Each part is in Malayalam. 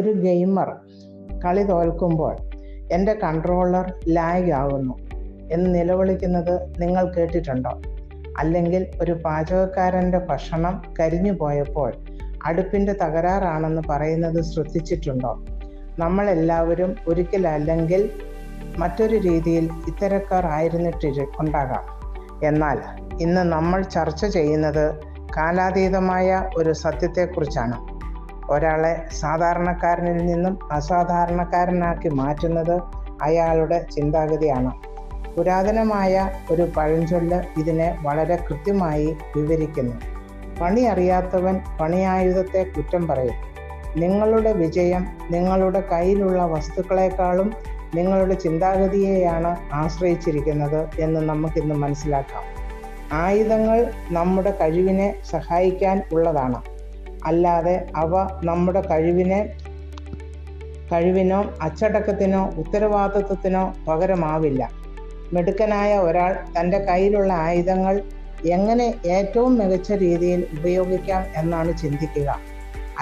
ഒരു ഗെയിമർ കളി തോൽക്കുമ്പോൾ എൻ്റെ കൺട്രോളർ ലാഗ് ആകുന്നു എന്ന് നിലവിളിക്കുന്നത് നിങ്ങൾ കേട്ടിട്ടുണ്ടോ? അല്ലെങ്കിൽ ഒരു പാചകക്കാരൻ്റെ ഭക്ഷണം കരിഞ്ഞു പോയപ്പോൾ അടുപ്പിൻ്റെ തകരാറാണെന്ന് പറയുന്നത് ശ്രദ്ധിച്ചിട്ടുണ്ടോ? നമ്മളെല്ലാവരും ഒരിക്കലല്ലെങ്കിൽ മറ്റൊരു രീതിയിൽ ഇത്തരക്കാർ ഉണ്ടാകാം. എന്നാൽ ഇന്ന് നമ്മൾ ചർച്ച ചെയ്യുന്നത് കാലാതീതമായ ഒരു സത്യത്തെക്കുറിച്ചാണ്. ഒരാളെ സാധാരണക്കാരനിൽ നിന്നും അസാധാരണക്കാരനാക്കി മാറ്റുന്നത് അയാളുടെ ചിന്താഗതിയാണ്. പുരാതനമായ ഒരു പഴഞ്ചൊല്ല് ഇതിനെ വളരെ കൃത്യമായി വിവരിക്കുന്നു. പണി അറിയാത്തവൻ പണിയായുധത്തെ കുറ്റം പറയും. നിങ്ങളുടെ വിജയം നിങ്ങളുടെ കയ്യിലുള്ള വസ്തുക്കളെക്കാളും നിങ്ങളുടെ ചിന്താഗതിയെയാണ് ആശ്രയിച്ചിരിക്കുന്നത് എന്ന് നമുക്കിന്ന് മനസ്സിലാക്കാം. ആയുധങ്ങൾ നമ്മുടെ കഴിവിനെ സഹായിക്കാൻ ഉള്ളതാണ്, അല്ലാതെ അവ നമ്മുടെ കഴിവിനോ അച്ചടക്കത്തിനോ ഉത്തരവാദിത്വത്തിനോ പകരമാവില്ല. മിടുക്കനായ ഒരാൾ തൻ്റെ കയ്യിലുള്ള ആയുധങ്ങൾ എങ്ങനെ ഏറ്റവും മികച്ച രീതിയിൽ ഉപയോഗിക്കാം എന്നാണ് ചിന്തിക്കുക.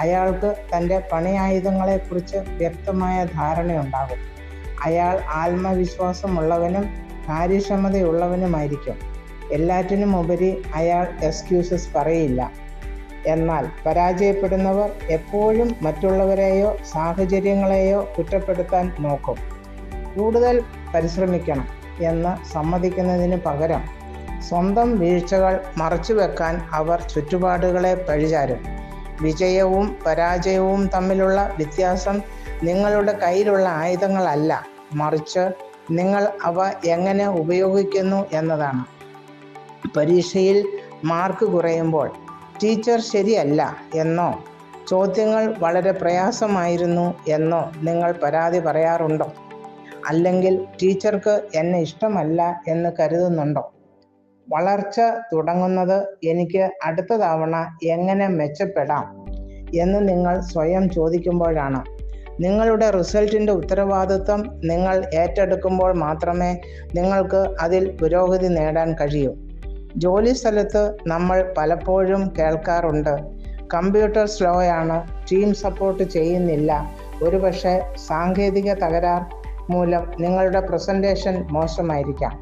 അയാൾക്ക് തൻ്റെ പണിയായുധങ്ങളെക്കുറിച്ച് വ്യക്തമായ ധാരണയുണ്ടാകും. അയാൾ ആത്മവിശ്വാസമുള്ളവനും കാര്യക്ഷമതയുള്ളവനുമായിരിക്കും. എല്ലാറ്റിനും ഉപരി അയാൾ എക്സ്ക്യൂസസ് പറയില്ല. എന്നാൽ പരാജയപ്പെടുന്നവർ എപ്പോഴും മറ്റുള്ളവരെയോ സാഹചര്യങ്ങളെയോ കുറ്റപ്പെടുത്താൻ നോക്കും. കൂടുതൽ പരിശ്രമിക്കണം എന്ന് സമ്മതിക്കുന്നതിന് പകരം സ്വന്തം വീഴ്ചകൾ മറച്ചുവെക്കാൻ അവർ ചുറ്റുപാടുകളെ പഴിചാരും. വിജയവും പരാജയവും തമ്മിലുള്ള വ്യത്യാസം നിങ്ങളുടെ കയ്യിലുള്ള ആയുധങ്ങളല്ല, മറിച്ച് നിങ്ങൾ അവ എങ്ങനെ ഉപയോഗിക്കുന്നു എന്നതാണ്. പരീക്ഷയിൽ മാർക്ക് കുറയുമ്പോൾ ടീച്ചർ ശരിയല്ല എന്നോ ചോദ്യങ്ങൾ വളരെ പ്രയാസമായിരുന്നു എന്നോ നിങ്ങൾ പരാതി പറയാറുണ്ടോ? അല്ലെങ്കിൽ ടീച്ചർക്ക് എന്നെ ഇഷ്ടമല്ല എന്ന് കരുതുന്നുണ്ടോ? വളർച്ച തുടങ്ങുന്നത് എനിക്ക് അടുത്ത തവണ എങ്ങനെ മെച്ചപ്പെടാം എന്ന് നിങ്ങൾ സ്വയം ചോദിക്കുമ്പോഴാണ്. നിങ്ങളുടെ റിസൾട്ടിൻ്റെ ഉത്തരവാദിത്വം നിങ്ങൾ ഏറ്റെടുക്കുമ്പോൾ മാത്രമേ നിങ്ങൾക്ക് അതിൽ പുരോഗതി നേടാൻ കഴിയൂ. ജോലി സ്ഥലത്ത് നമ്മൾ പലപ്പോഴും കേൾക്കാറുണ്ട്, കമ്പ്യൂട്ടർ സ്ലോയാണ്, ടീം സപ്പോർട്ട് ചെയ്യുന്നില്ല, ഒരുപക്ഷെ സാങ്കേതിക തകരാർ മൂലം നിങ്ങളുടെ പ്രസൻറ്റേഷൻ മോശമായിരിക്കാം.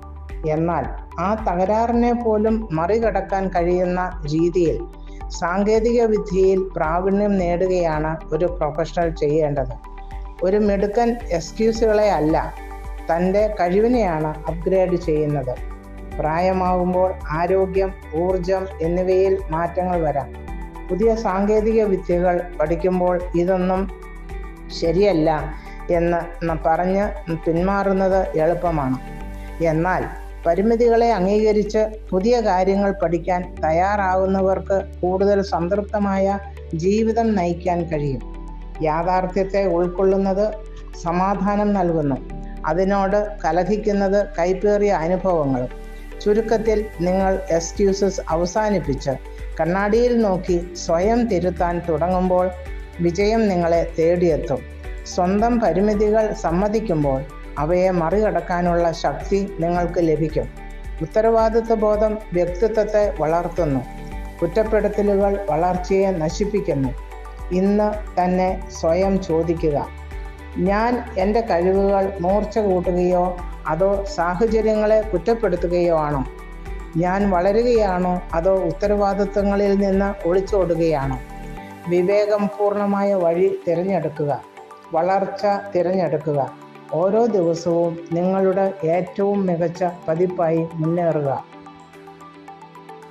എന്നാൽ ആ തകരാറിനെ പോലും മറികടക്കാൻ കഴിയുന്ന രീതിയിൽ സാങ്കേതിക വിദ്യയിൽ പ്രാവീണ്യം നേടുകയാണ് ഒരു പ്രൊഫഷണൽ ചെയ്യേണ്ടത്. ഒരു മിടുക്കൻ എക്സ്ക്യൂസുകളെ അല്ല, തൻ്റെ കഴിവിനെയാണ് അപ്ഗ്രേഡ് ചെയ്യുന്നത്. പ്രായമാകുമ്പോൾ ആരോഗ്യം, ഊർജം എന്നിവയിൽ മാറ്റങ്ങൾ വരാം. പുതിയ സാങ്കേതിക വിദ്യകൾ പഠിക്കുമ്പോൾ ഇതൊന്നും ശരിയല്ല എന്ന് പറഞ്ഞ് പിന്മാറുന്നത് എളുപ്പമാണ്. എന്നാൽ പരിമിതികളെ അംഗീകരിച്ച് പുതിയ കാര്യങ്ങൾ പഠിക്കാൻ തയ്യാറാകുന്നവർക്ക് കൂടുതൽ സംതൃപ്തമായ ജീവിതം നയിക്കാൻ കഴിയും. യാഥാർത്ഥ്യത്തെ ഉൾക്കൊള്ളുന്നത് സമാധാനം നൽകുന്നു, അതിനോട് കലഹിക്കുന്നത് കൈപ്പേറിയ അനുഭവങ്ങളും. ചുരുക്കത്തിൽ, നിങ്ങൾ എക്സ്ക്യൂസസ് അവസാനിപ്പിച്ച് കണ്ണാടിയിൽ നോക്കി സ്വയം തിരുത്താൻ തുടങ്ങുമ്പോൾ വിജയം നിങ്ങളെ തേടിയെത്തും. സ്വന്തം പരിമിതികൾ സമ്മതിക്കുമ്പോൾ അവയെ മറികടക്കാനുള്ള ശക്തി നിങ്ങൾക്ക് ലഭിക്കും. ഉത്തരവാദിത്വ ബോധം വ്യക്തിത്വത്തെ വളർത്തുന്നു. കുറ്റപ്പെടുത്തലുകൾ വളർച്ചയെ നശിപ്പിക്കുന്നു. ഇന്ന് തന്നെ സ്വയം ചോദിക്കുക, ഞാൻ എൻ്റെ കഴിവുകൾ മൂർച്ച കൂട്ടുകയോ അതോ സാഹചര്യങ്ങളെ കുറ്റപ്പെടുത്തുകയോ ആണോ? ഞാൻ വളരുകയാണോ അതോ ഉത്തരവാദിത്വങ്ങളിൽ നിന്ന് ഒളിച്ചോടുകയാണോ? വിവേകം പൂർണ്ണമായ വഴി തിരഞ്ഞെടുക്കുക, വളർച്ച തിരഞ്ഞെടുക്കുക. ഓരോ ദിവസവും നിങ്ങളുടെ ഏറ്റവും മികച്ച പതിപ്പായി മുന്നേറുക.